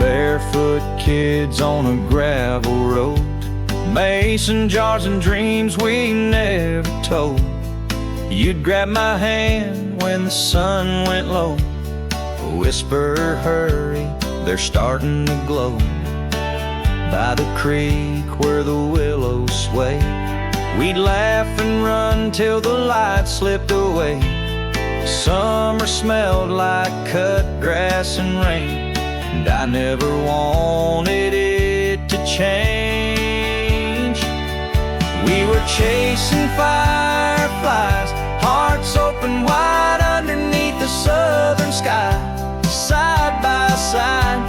Barefoot kids on a gravel road, mason jars and dreams we never told. You'd grab my hand when the sun went low, whisper, hurry, they're starting to glow. By the creek where the willows sway, we'd laugh and run till the light slipped away. Summer smelled like cut grass and rain, and I never wanted it to change. We were chasing fireflies, hearts open wide underneath the southern sky, side by side.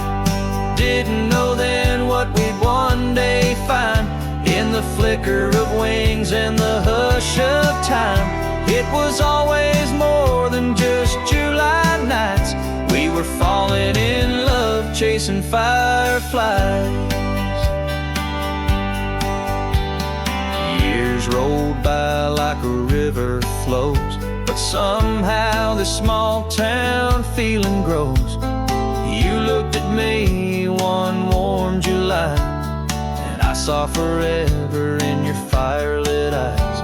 Didn't know then what we'd one day find. In the flicker of wings and the hush of time, it was always more than just July nights. We were falling in love, chasing fireflies. Years rolled by like a river flows, but somehow this small town feeling grows. You looked at me one warm July, and I saw forever in your firelit eyes.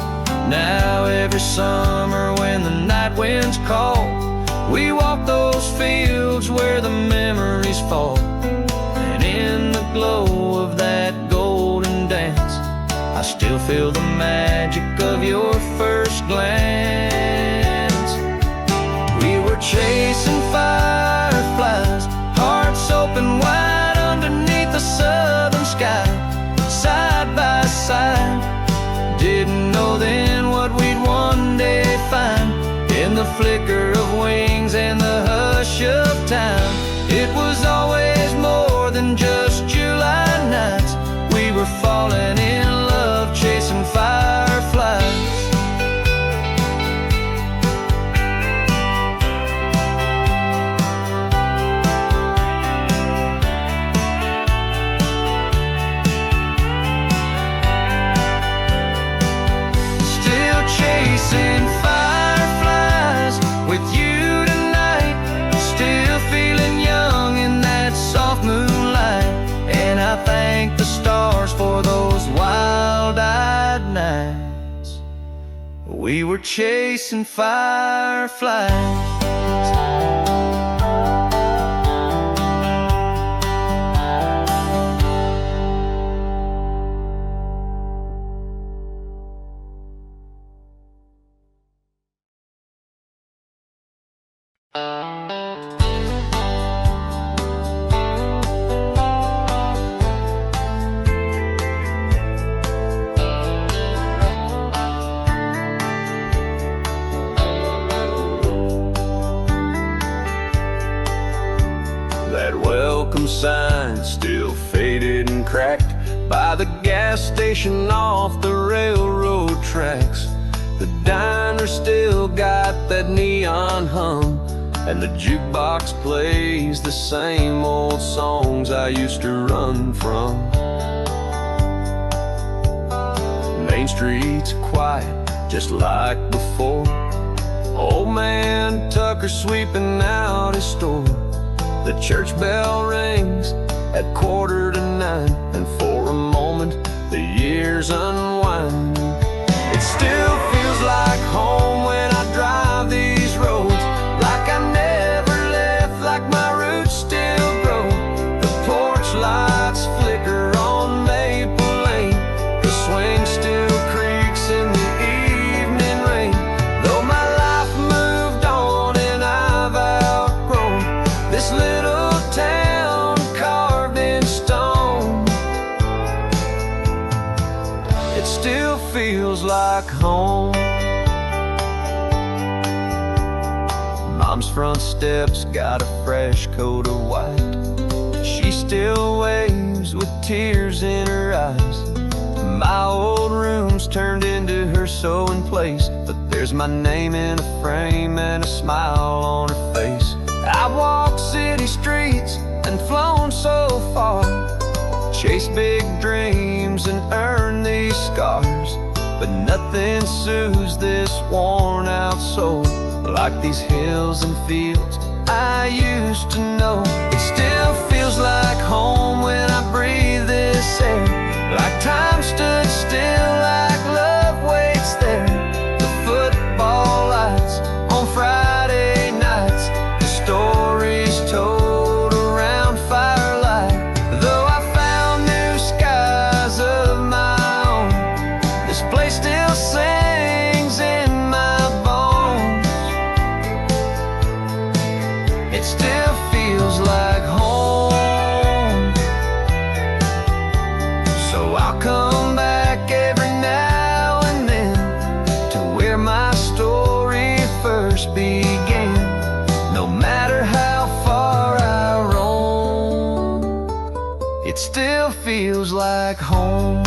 Now every summer when the night winds call, we walk those fields where the memories fall. And in the glow of that golden dance, I still feel the magic of your first glance. We were chasing fireflies, hearts open wide underneath the southern sky, side by side. Didn't know then what we'd one day find. In the flicker of wings and the hush of time, it was always more than just July nights. We were falling in love, chasing fireflies. Chasing fireflies with you tonight, still feeling young in that soft moonlight. And I thank the stars for those wild-eyed nights we were chasing fireflies. That welcome sign still faded and cracked by the gas station off the railroad tracks. The diner still got that neon hum, and the jukebox plays the same old songs I used to run from. Main Street's quiet, just like before. Old man Tucker sweeping out his store. The church bell rings at 8:45, and for a moment the years unwind. It still feels like home when I drive these roads, like I never left, like my roots still grow. The porch lights flicker on Maple Lane, the swing still creaks in the evening rain. Though my life moved on and I've outgrown this little town carved in stone, it still feels like home. Mom's front steps got a fresh coat of white. She still waves with tears in her eyes. My old room's turned into her sewing place, but there's my name in a frame and a smile on her face. I walked city streets and flown so far, chased big dreams and earned these scars, but nothing soothes this worn out soul like these hills and fields I used to know. It still feels like it still feels like home. So I'll come back every now and then to where my story first began. No matter how far I roam, it still feels like home.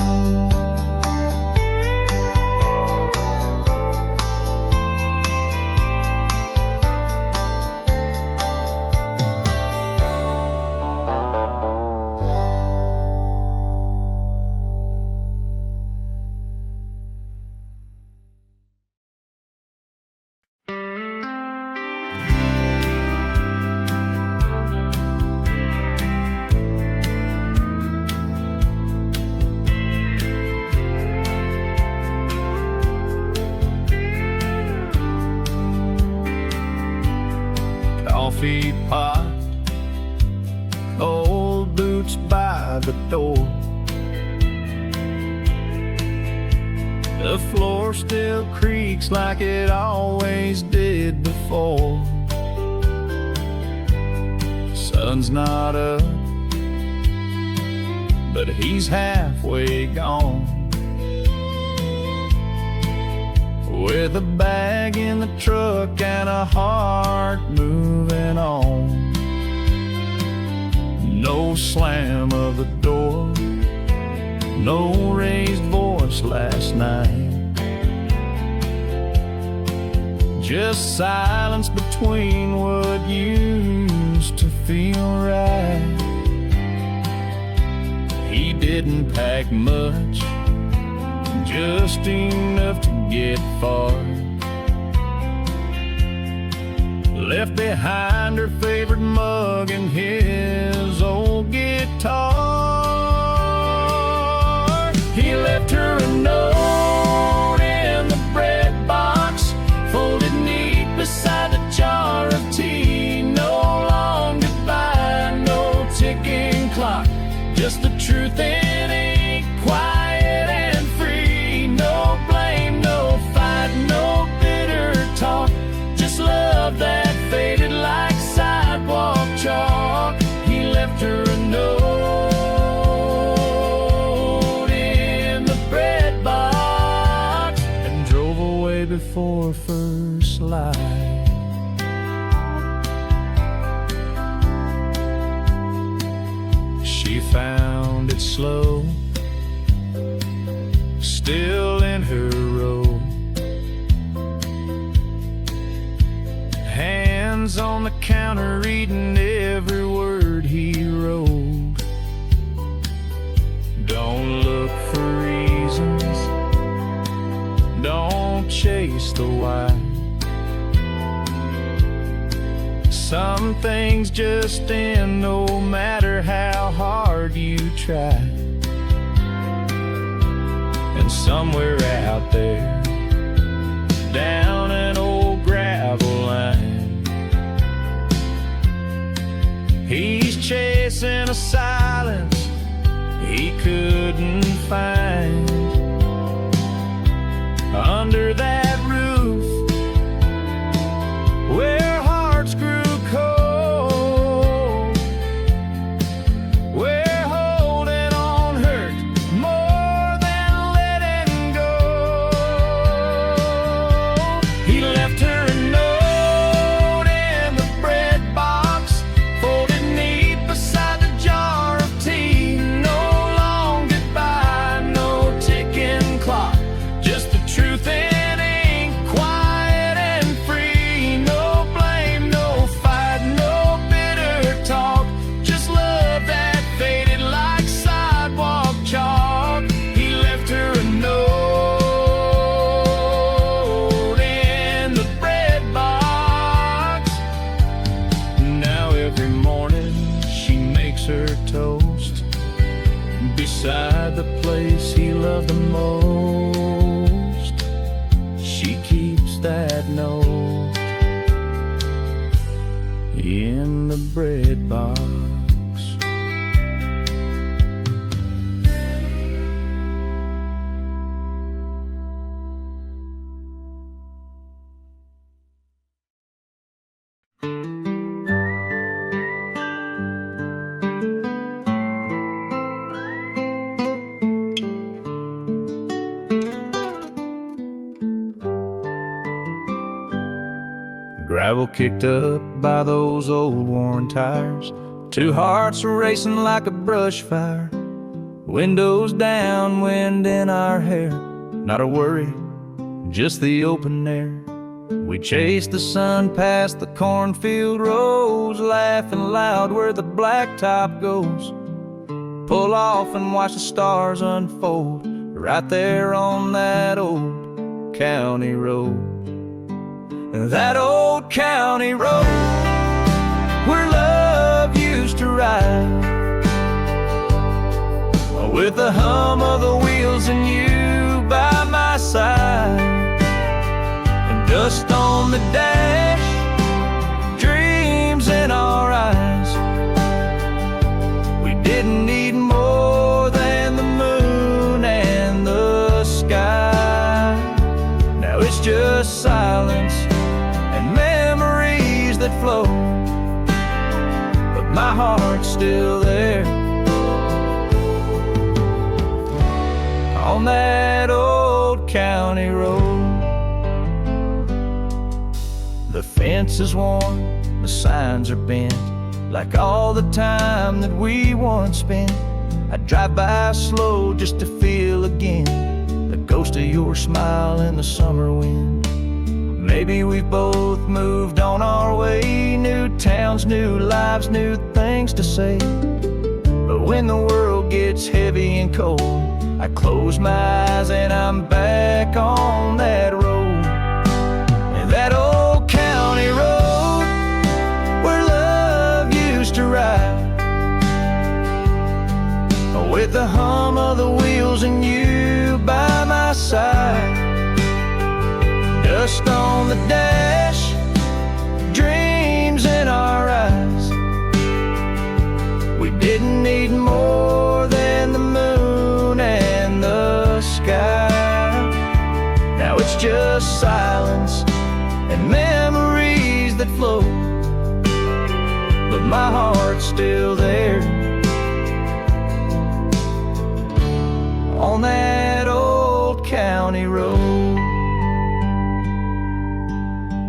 Coffee pot, old boots by the door. The floor still creaks like it always did before. Sun's not up, but he's halfway gone. With a bag in the truck and a heart moving on. No slam of the door, no raised voice last night. Just silence between what used to feel right. He didn't pack much, just enough to get far. Left behind her favorite mug and his old guitar. He left her a note in the bread box, folded neat beside the jar of tea. No long goodbye, no ticking clock, just the truth in ink, quiet and free. No blame, no fight, no bitter talk, just love that faded like sidewalk chalk. He left her a note in the bread box and drove away before first light. She found it slow, still in her robe, hands on the counter reading every word he wrote. Don't look for reasons, don't chase the why. Some things just end no matter how hard you try. And somewhere out there, down an old gravel line, he's chasing a silence he couldn't find. Under that roof where hearts grew cold, where holding on hurt more than letting go. He left her a note in the bread box, folded neat beside the jar of tea. No long goodbye, no ticking clock, just the truth in ink, quiet and free. No blame, no fight, no bitter talk, just love that faded like sidewalk chalk. He left her a note in the bread box. Now every morning she makes her toast beside the place he loved the most. She keeps that note in the bread box. Gravel kicked up by those old worn tires. Two hearts racing like a brush fire. Windows down, wind in our hair. Not a worry, just the open air. We chased the sun past the cornfield rows, laughing loud where the blacktop goes. Pull off and watch the stars unfold, right there on that old county road. That old county road where love used to ride, with the hum of the wheels and you by my side, and dust on the dash, dreams in our eyes. We didn't need more than the moon and the sky. Now it's just silence and memories that flow, but my heart's still there on that old county road. The fence is worn, the signs are bent, like all the time that we once spent. I drive by slow just to feel again the ghost of your smile in the summer wind. Maybe we've both moved on our way, new towns, new lives, new things to say. But when the world gets heavy and cold, I close my eyes and I'm back on that road. And that old county road where love used to ride, with the hum of the wheels and you by my side. Dust on the dash, dreams in our eyes. We didn't need more than the moon and the sky. Now it's just silence and memories that flow, but my heart's still there on that old county road.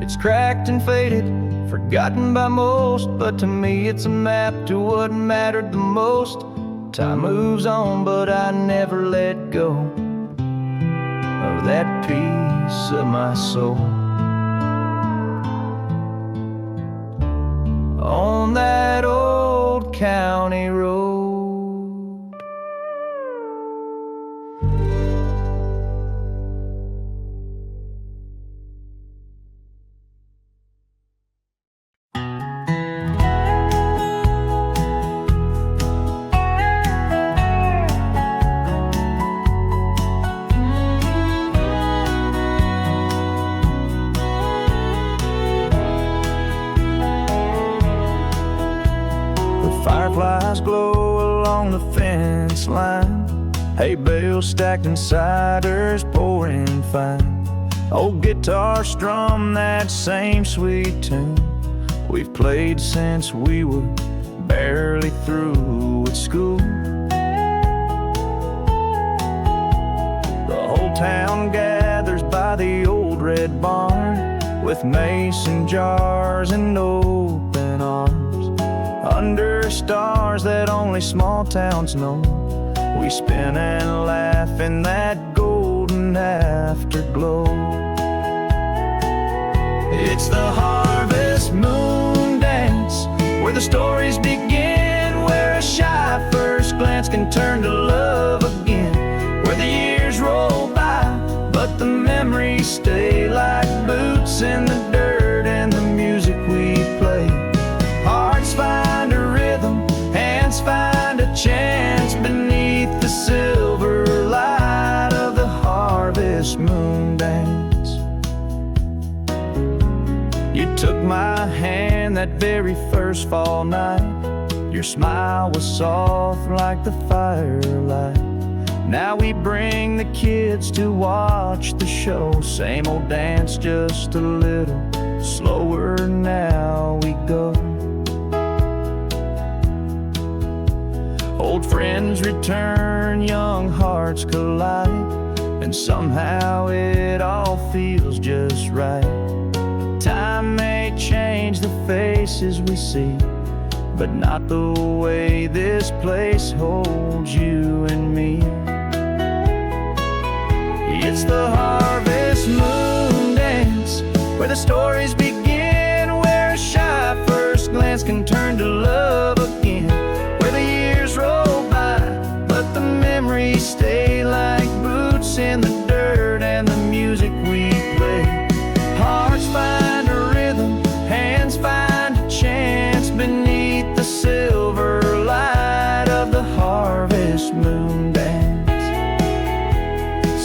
It's cracked and faded, forgotten by most, but to me it's a map to what mattered the most. Time moves on, but I never let go of that piece of my soul on that old county road. Fireflies glow along the fence line, hay bales stacked and ciders pouring fine. Old guitars strum that same sweet tune we've played since we were barely through with school. The whole town gathers by the old red barn, with mason jars and open arms. Under stars that only small towns know, we spin and laugh in that golden afterglow. It's the harvest moon dance, where the stories begin, where a shy first glance can turn to love again, where the years roll by, but the memories stay like boots in the dirt and the music we play. Hearts find a rhythm, hands find a chance beneath the silver light of the harvest moon dance. You took my hand that very first fall night. Your smile was soft like the firelight. Now we bring the kids to watch the show. Same old dance, just a little slower now we go. Old friends return, young hearts collide, and somehow it all feels just right. Time may change, change the faces we see, but not the way this place holds you and me. It's the harvest moon dance, where the stories begin, where a shy first glance can turn to love again, where the years roll by, but the memories stay like boots in the dirt and the music we play. Hearts find a rhythm, hands find a chance beneath the silver light of the harvest moon dance.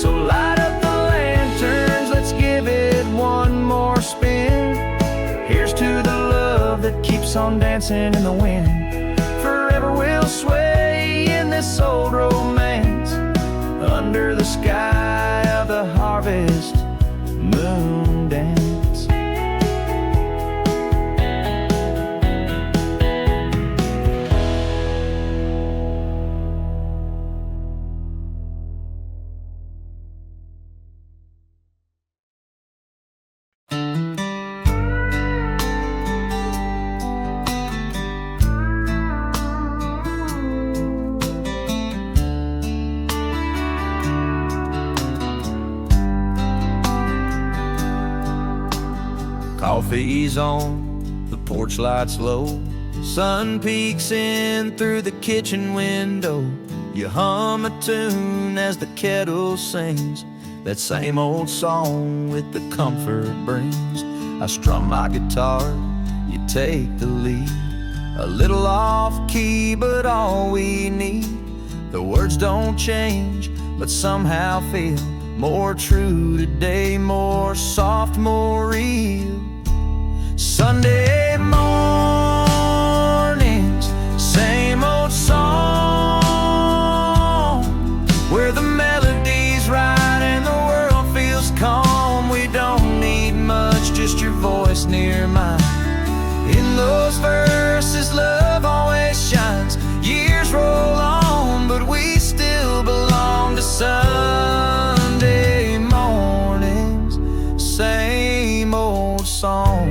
So light up the lanterns, let's give it one more spin. Here's to the love that keeps on dancing in the wind. Forever we'll sway in this old romance, under the sky of the harvest moon dance. Coffee's on, the porch light's low, sun peeks in through the kitchen window. You hum a tune as the kettle sings, that same old song with the comfort brings. I strum my guitar, you take the lead, a little off key but all we need. The words don't change but somehow feel more true today, more soft, more real. Sunday mornings, same old song, where the melody's right and the world feels calm. We don't need much, just your voice near mine. In those verses, love always shines. Years roll on, but we still belong to Sunday mornings, same old song.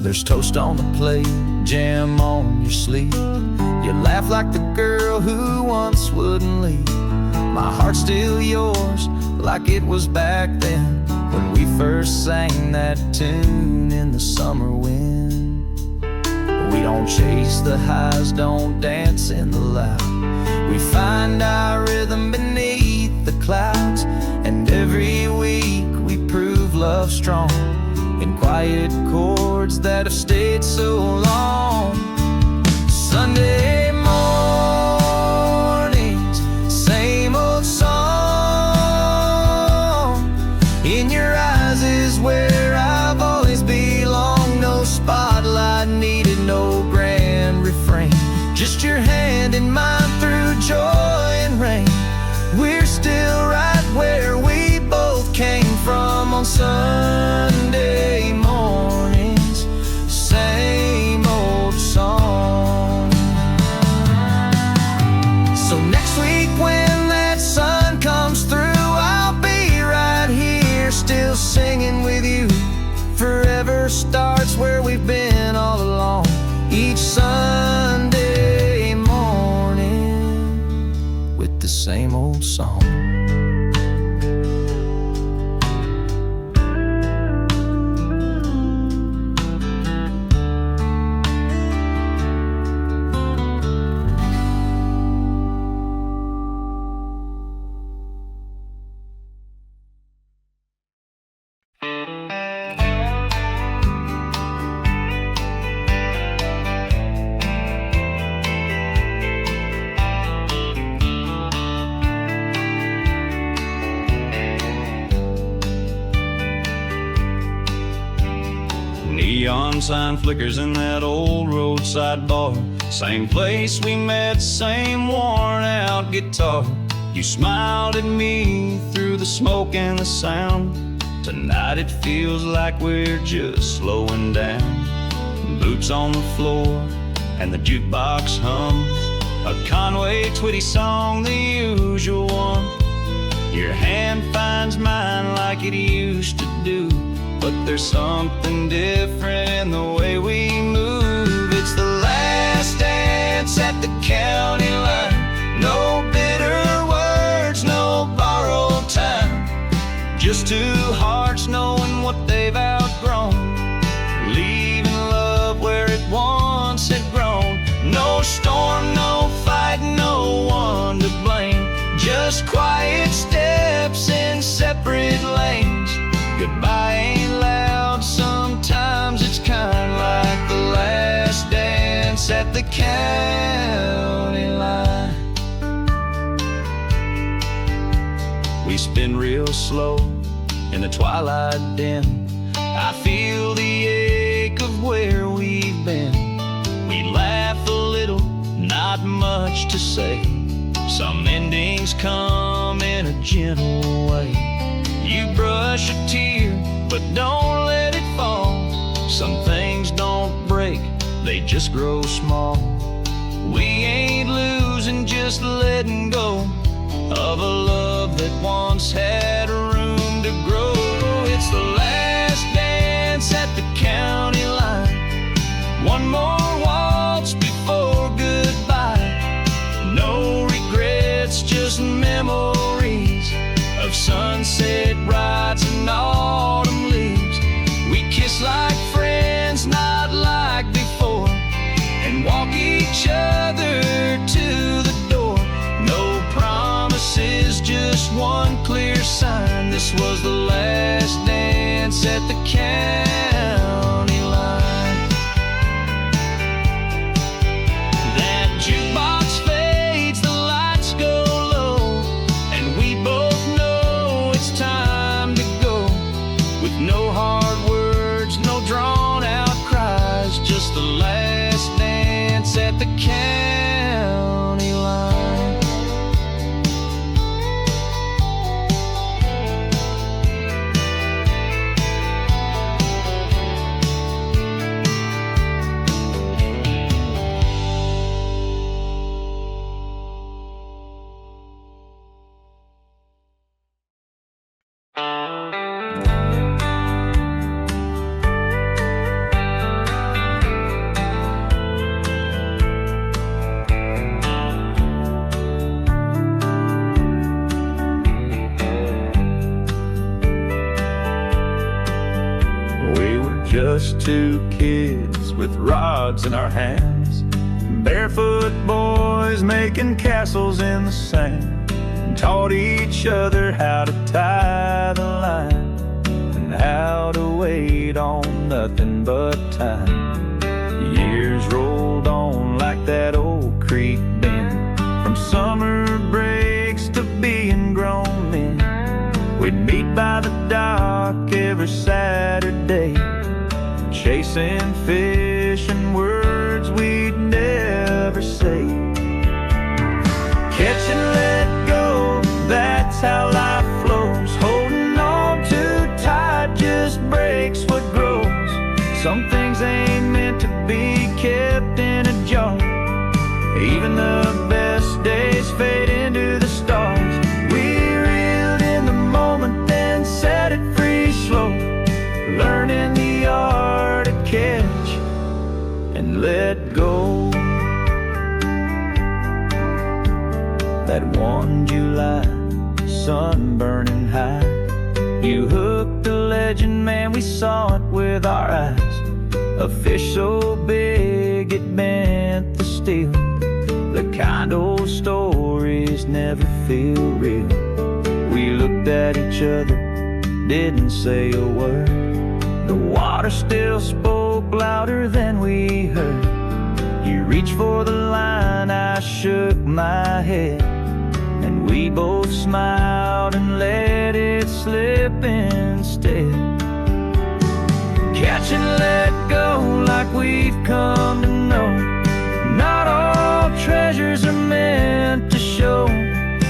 There's toast on the plate, jam on your sleeve. You laugh like the girl who once wouldn't leave. My heart's still yours, like it was back then, when we first sang that tune in the summer wind. We don't chase the highs, don't dance in the loud. We find our rhythm beneath the clouds, and every week we prove love strong in quiet chords that have stayed so long. Sunday mornings, same old song. In your eyes is where I've always belonged. No spotlight needed, no grand refrain, just your hand in mine through joy and rain. We're still right where we both came from on Sunday mornings, same old song. So next week when that sun comes through, I'll be right here still singing with you. Forever starts where we've been all along, each Sunday morning with the same old song. Neon sign flickers in that old roadside bar. Same place we met, same worn out guitar. You smiled at me through the smoke and the sound. Tonight it feels like we're just slowing down. Boots on the floor and the jukebox hum a Conway Twitty song, the usual one. Your hand finds mine like it used to do, but there's something different in the way we move. It's the last dance at the county line. No bitter words, no borrowed time. Just two hearts knowing what they've outgrown, leaving love where it once had grown. No storm, no fight, no one to blame. Just quiet steps in separate lanes. Goodbye ain't loud, sometimes it's kind of like the last dance at the county line. We spin real slow in the twilight dim. I feel the ache of where we've been. We laugh a little, not much to say. Some endings come in a gentle way. You brush a tear, but don't let it fall. Some things don't break, they just grow small. We ain't losing, just letting go of a love that once had room to grow. It's the last dance at the county line. One more waltz before goodbye. No regrets, just memories of sunset rides and autumn leaves. We kiss like friends, not like before, and walk each other to the door. No promises, just one clear sign. This was the last dance at the county line. That jukebox fades, the lights go low, and we both know it's time to go. With no hard words, no drawn out cries, just the last dance at the county line. Just two kids with rods in our hands, barefoot boys making castles in the sand, and taught each other how to tie the line and how to wait on nothing but time. Years rolled on like that old creek bend, from summer breaks to being grown men. We'd meet by the dock every Saturday, chasing fish and words we'd never say. Catch and let go, that's how life flows. Holding on too tight just breaks what grows. Some things ain't meant to be kept in a jar. Even the best days fade into the stars. We reeled in the moment, then set it free slow, learning the art of catch and let go. That one July, sun burning high, you hooked a legend, man, we saw it with our eyes. A fish so big it bent the steel, the kind old stories never feel real. We looked at each other, didn't say a word. The water still spoke louder than we heard. You reached for the line, I shook my head, and we both smiled and let it slip instead. Catch and let go like we've come to know. Not all treasures are meant to show.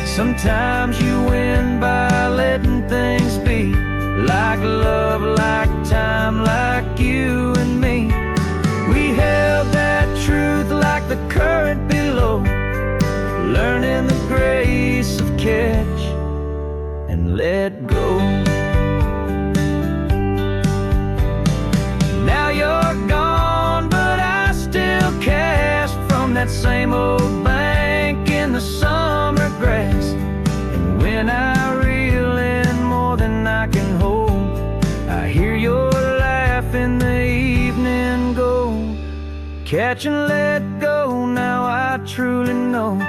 Sometimes you win by letting things be, like love, like time, like you and me. We held that truth like the current below, learning the grace of catch that same old bank in the summer grass. And when I reel in more than I can hold, I hear your laugh in the evening gold. Catch and let go, now I truly know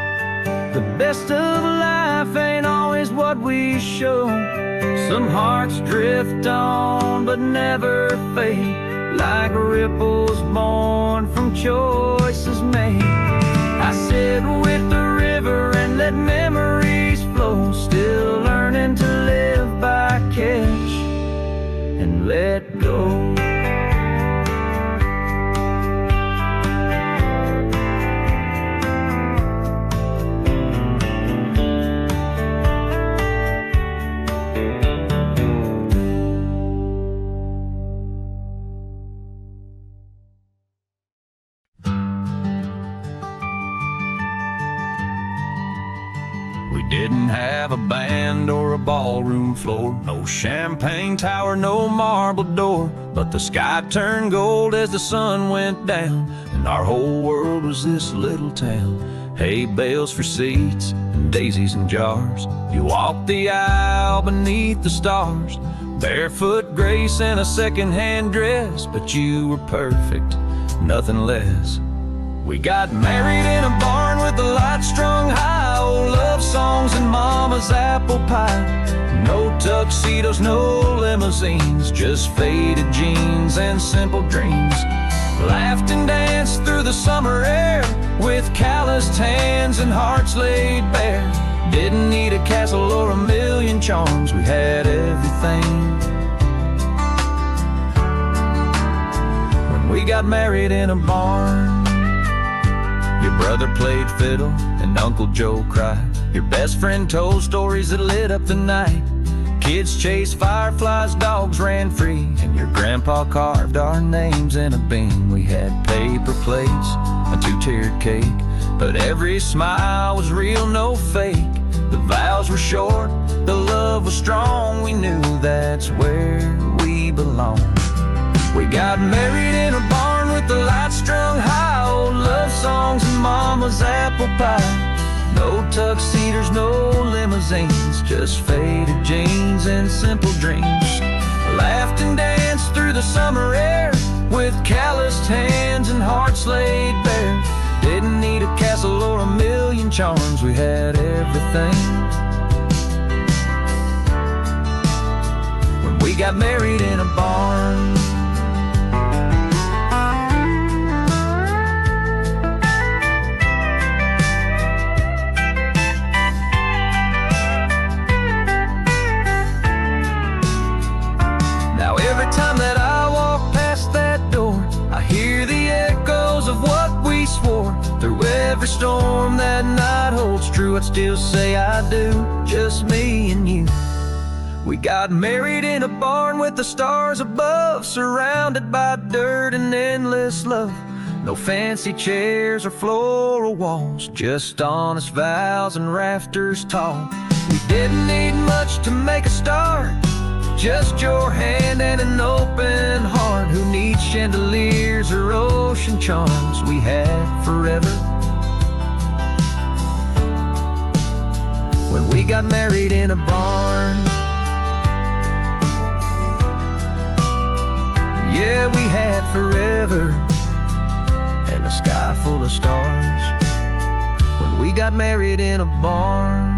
the best of life ain't always what we show. Some hearts drift on but never fade, like ripples born from choices made. I sit with the river and let memories flow, still learning to live by catch and let go. We didn't have a band or a ballroom floor, no champagne tower, no marble door, but the sky turned gold as the sun went down, and our whole world was this little town. Hay bales for seats and daisies in jars, you walked the aisle beneath the stars. Barefoot grace and a second-hand dress, but you were perfect, nothing less. We got married in a barn with the lights strung high, old love songs and mama's apple pie. No tuxedos, no limousines, just faded jeans and simple dreams. Laughed and danced through the summer air with calloused hands and hearts laid bare. Didn't need a castle or a million charms, we had everything. When we got married in a barn, your brother played fiddle and Uncle Joe cried. Your best friend told stories that lit up the night. Kids chased fireflies, dogs ran free, and your grandpa carved our names in a beam. We had paper plates, a two-tiered cake, but every smile was real, no fake. The vows were short, the love was strong, we knew that's where we belong. We got married in a barn with the lights strung high, old love songs and mama's apple pie. No tuxedos, no limousines, just faded jeans and simple dreams. Laughed and danced through the summer air with calloused hands and hearts laid bare. Didn't need a castle or a million charms, we had everything. When we got married in a barn. Every time that I walk past that door, I hear the echoes of what we swore. Through every storm that night holds true, I'd still say I do, just me and you. We got married in a barn with the stars above, surrounded by dirt and endless love. No fancy chairs or floral walls, just honest vows and rafters tall. We didn't need much to make a start, just your hand and an open heart. Who needs chandeliers or ocean charms? We had forever. When we got married in a barn, yeah, we had forever and a sky full of stars. When we got married in a barn.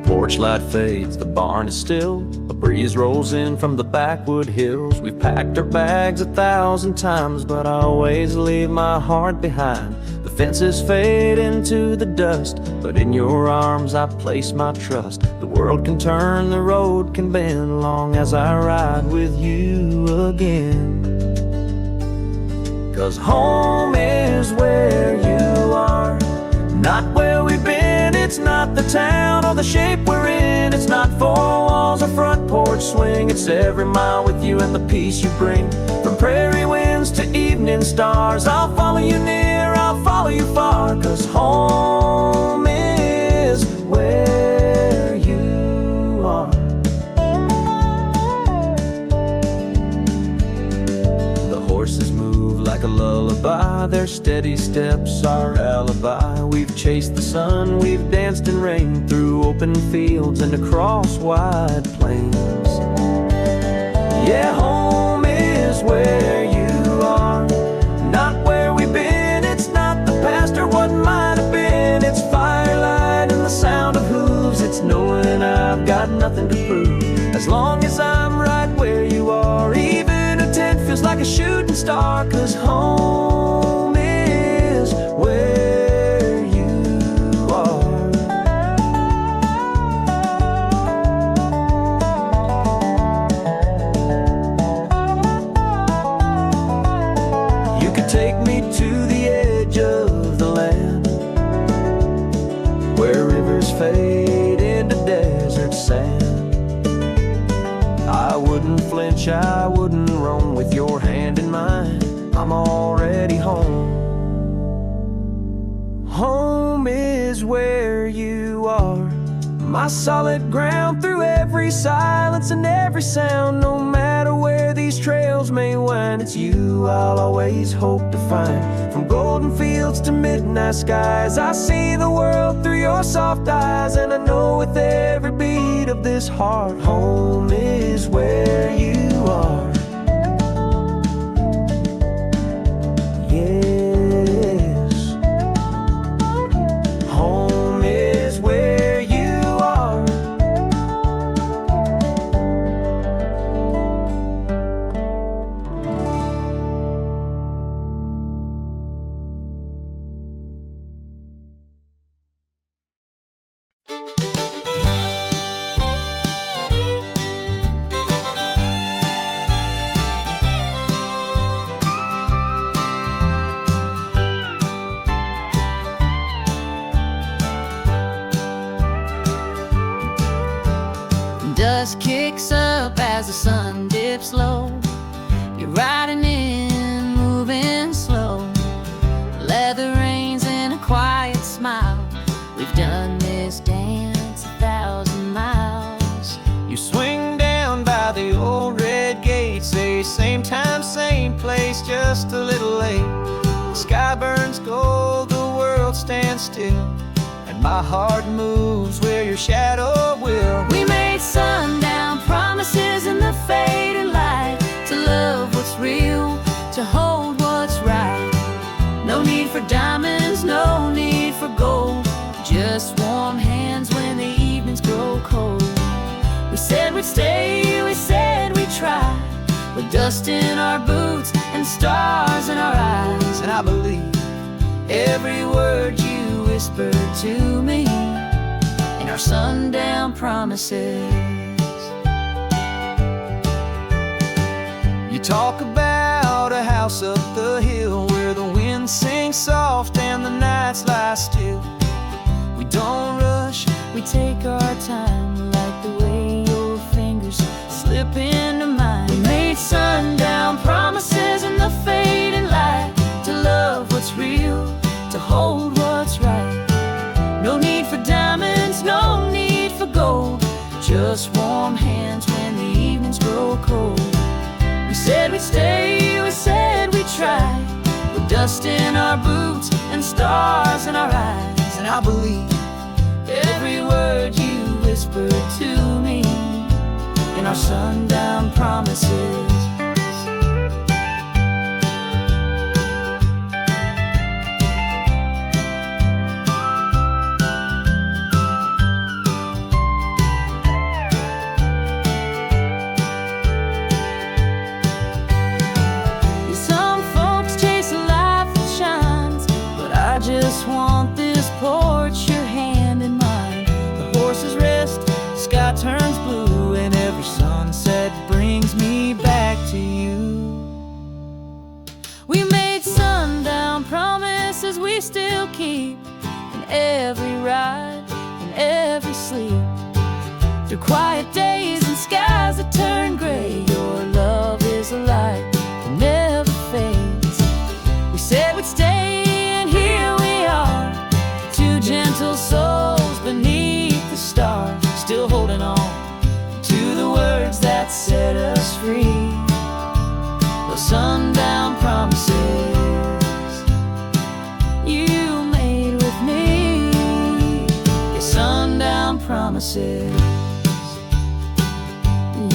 Porch light fades, the barn is still. A breeze rolls in from the backwood hills. We've packed our bags 1,000 times, but I always leave my heart behind. The fences fade into the dust, but in your arms I place my trust. The world can turn, the road can bend, long as I ride with you again. 'Cause home is where you are, not where we've been. It's not the town or the shape we're in. It's not four walls or front porch swing. It's every mile with you and the peace you bring. From prairie winds to evening stars, I'll follow you near, I'll follow you far, 'cause home is where you are. The horses move like a lullaby, their steady steps our alibi. We've chased the sun, we've danced in rain, through open fields and across wide plains. Yeah, home is where you are, not where we've been. It's not the past or what might have been. It's firelight and the sound of hooves. It's knowing I've got nothing to prove, as long as I'm right where you are. Even a tent feels like a shooting star, 'cause home is where you are. You could take me to the edge of the land, where rivers fade into desert sand. I wouldn't flinch, I wouldn't roam. With your hand in mine, I'm already home. Home is where you are, my solid ground through every silence and every sound. No matter where these trails may wind, it's you I'll always hope to find. From golden fields to midnight skies, I see the world through your soft eyes. And I know with every beat of this heart, home is where you are. Yes, home is where you are. Dust kicks up as the sun dips low. You're riding in, moving slow. Leather reins and a quiet smile. We've done this dance 1,000 miles. You swing down by the old red gate, say same time, same place, just a little late. The sky burns gold, the world stands still, and my heart moves where your shadow will. We made sundown promises in the fading light, to love what's real, to hold what's right. No need for diamonds, no need for gold, just warm hands when the evenings grow cold. We said we'd stay, we said we'd try, with dust in our boots and stars in our eyes. And I believe every word you whispered to me in our sundown promises. you talk about a house up the hill, where the wind sings soft and the nights lie still. We don't rush, we take our time, like the way your fingers slip into mine. We made sundown promises in the fading light, to love what's real, to hold what's right. No need for diamonds, no need for gold, just warm hands when the evenings grow cold. We said we'd stay, we said we'd try, with dust in our boots and stars in our eyes. And I believe every word you whispered to me in our sundown promises. Some folks chase a life that shines, but I just want this porch, your hand in mine. The horses rest, the sky turns blue, and every sunset brings me back to you. We made sundown promises we still keep, in every ride, in every sleep, through quiet days and skies that turn gray. Your love is a light that never fades. We said we'd stay, and here we are, two gentle souls beneath the stars, still holding on to the words that set us free. Those sundown promises you made with me. Your sundown promises,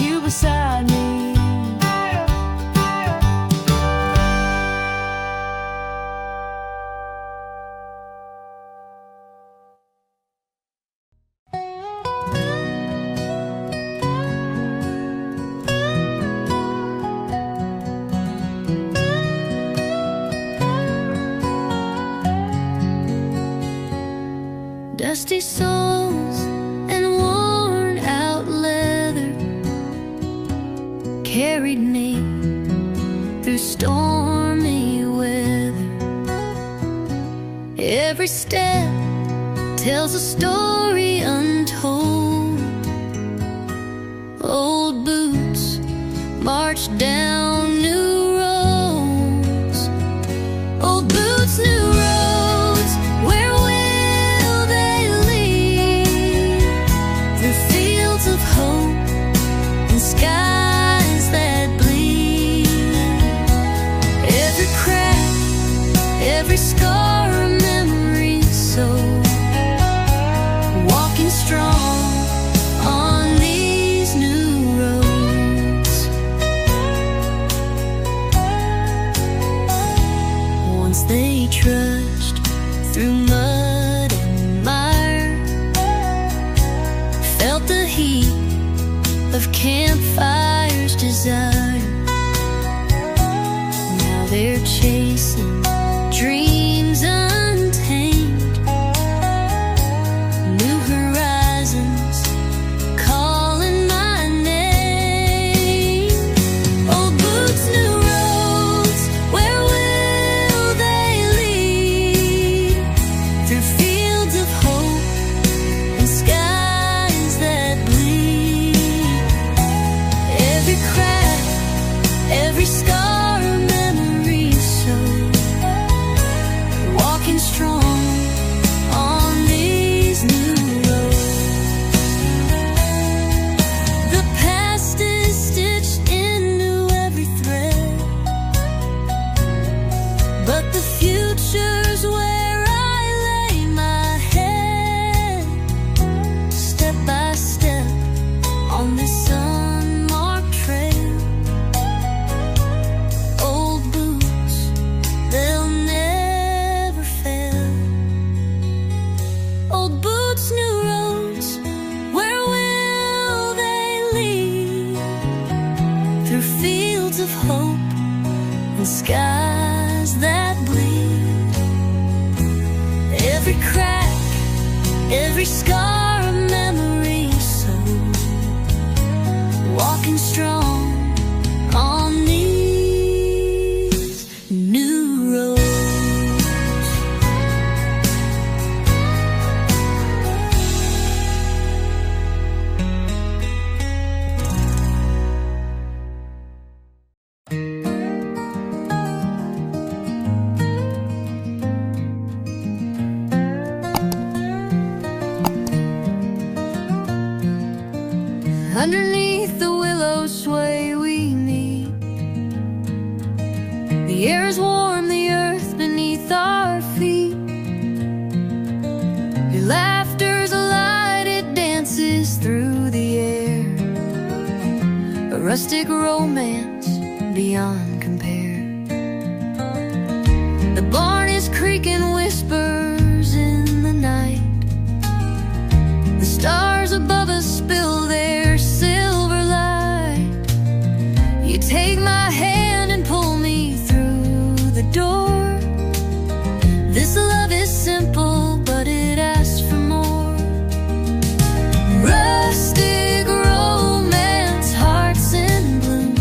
you beside me. Dusty soles and worn out leather carried me through stormy weather. Every step tells a story untold. Old boots march down new roads. Old boots, new roads, where will they lead? Through fields of hope and skies that bleed. Every crack, every scar, a memory so walking strong on these new roads. Once they trudged through mud and mire, felt the heat of campfires' desire. Now they're chasing dreams untamed, new horizons calling my name. Old boots, new roads, where will they lead? Through fields of hope and skies that bleed. Every crack, every scar, a memory so walking strong on these new roads. The past is stitched into every thread, but the future's where I lay my head. Step by step on this unmarked trail. Old boots, they'll never fail. Old boots, new roads, where will they lead? Through fields of hope and skies that bleed. Every crack, every scar, a memory so walking strong on these new roads. Underneath the willow sway we meet. The air is warm, the earth beneath our feet. Your laughter's a light, it dances through the air. A rustic romance beyond compare. The barn is creaking, whispers in the night. The stars above us spill their silver light. You take my hand and pull me through the door. This love is simple, but it asks for more. Rustic romance, hearts in bloom,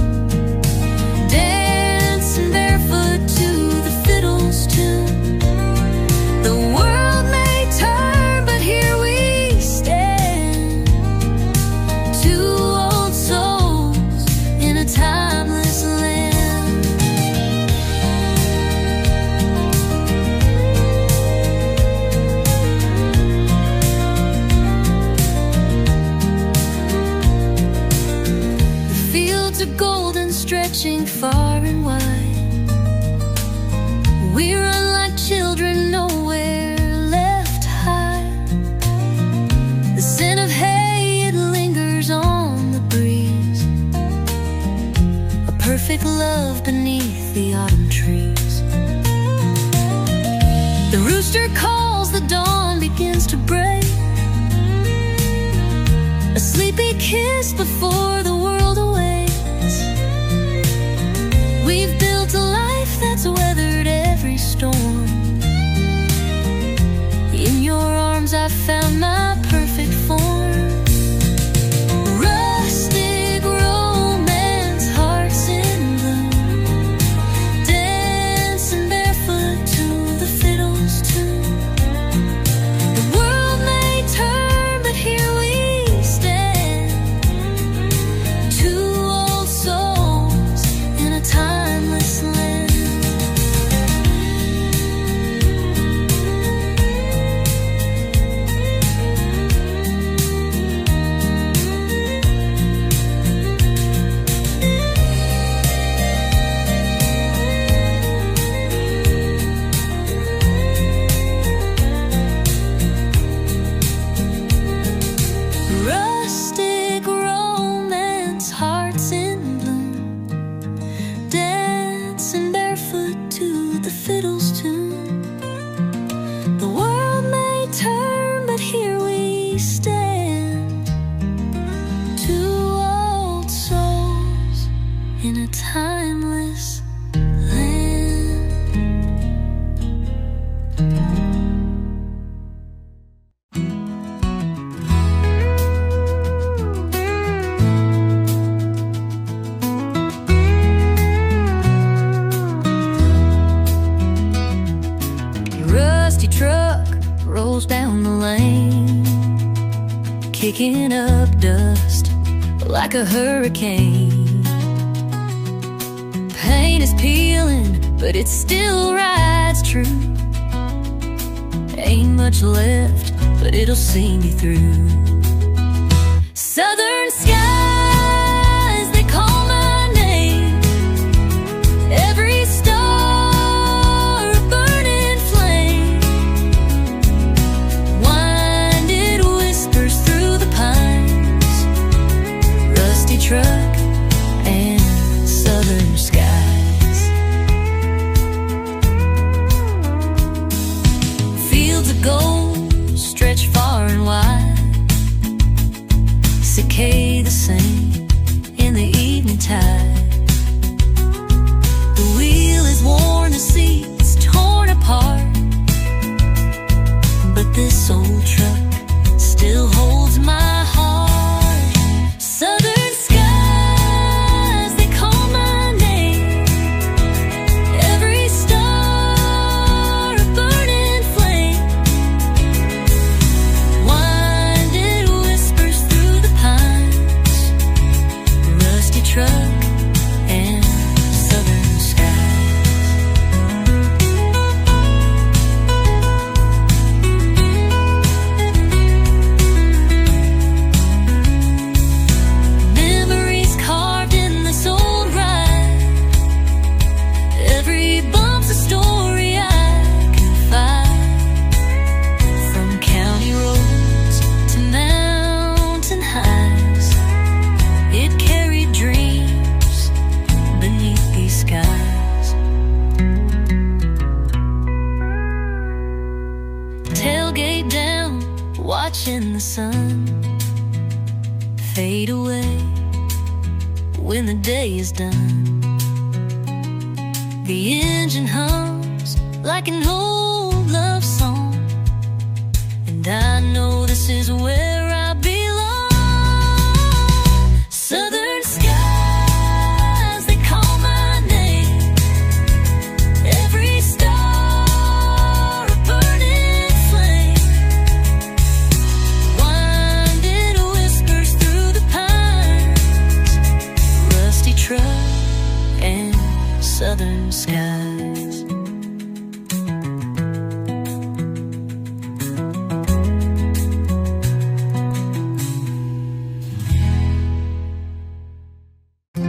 dancing barefoot to the fiddle's tune. stretching far and wide. We run like children, nowhere left to hide. The scent of hay, it lingers on the breeze. A perfect love beneath the autumn trees. The rooster calls, the dawn begins to break. A sleepy kiss before the world awakes. We've built a life that's weathered every storm. In your arms I found my perfect form. Rustic romance, hearts in bloom, dancing barefoot to the fiddle's tune. The world may turn, but here we stand, two old souls in a timeless land. Rustic romance, hearts in bloom, dancing barefoot to the fiddle's tune. The world may turn, but here we stand, two old souls in a timeless land. Rusty truck rolls down the lane, kicking up dust like a hurricane. Paint is peeling, but it still rides true. Ain't much left, but it'll see me through. Southern skies, they call my name. Every star a burning flame. Winded whispers through the pines. Rusty truck and southern skies. Fields of gold stretch far and wide. Cicada sing in the evening tide. The wheel is worn, the seats torn apart, but this old truck still holds my heart. Southern skies, they call my name. Every star a burning flame. Winded whispers through the pines. Rusty truck and southern skies. Memories carved in this old ride. Every bump's a story I can find. From county roads to mountain highs, it carried dreams beneath these skies. Tailgate down, watching the sun fade away when the day is done. The engine hums like an old love song, and I know this is where I belong. Southern skies, they call my name. Every star a burning flame. Winded whispers through the pines. Rusty truck and southern skies.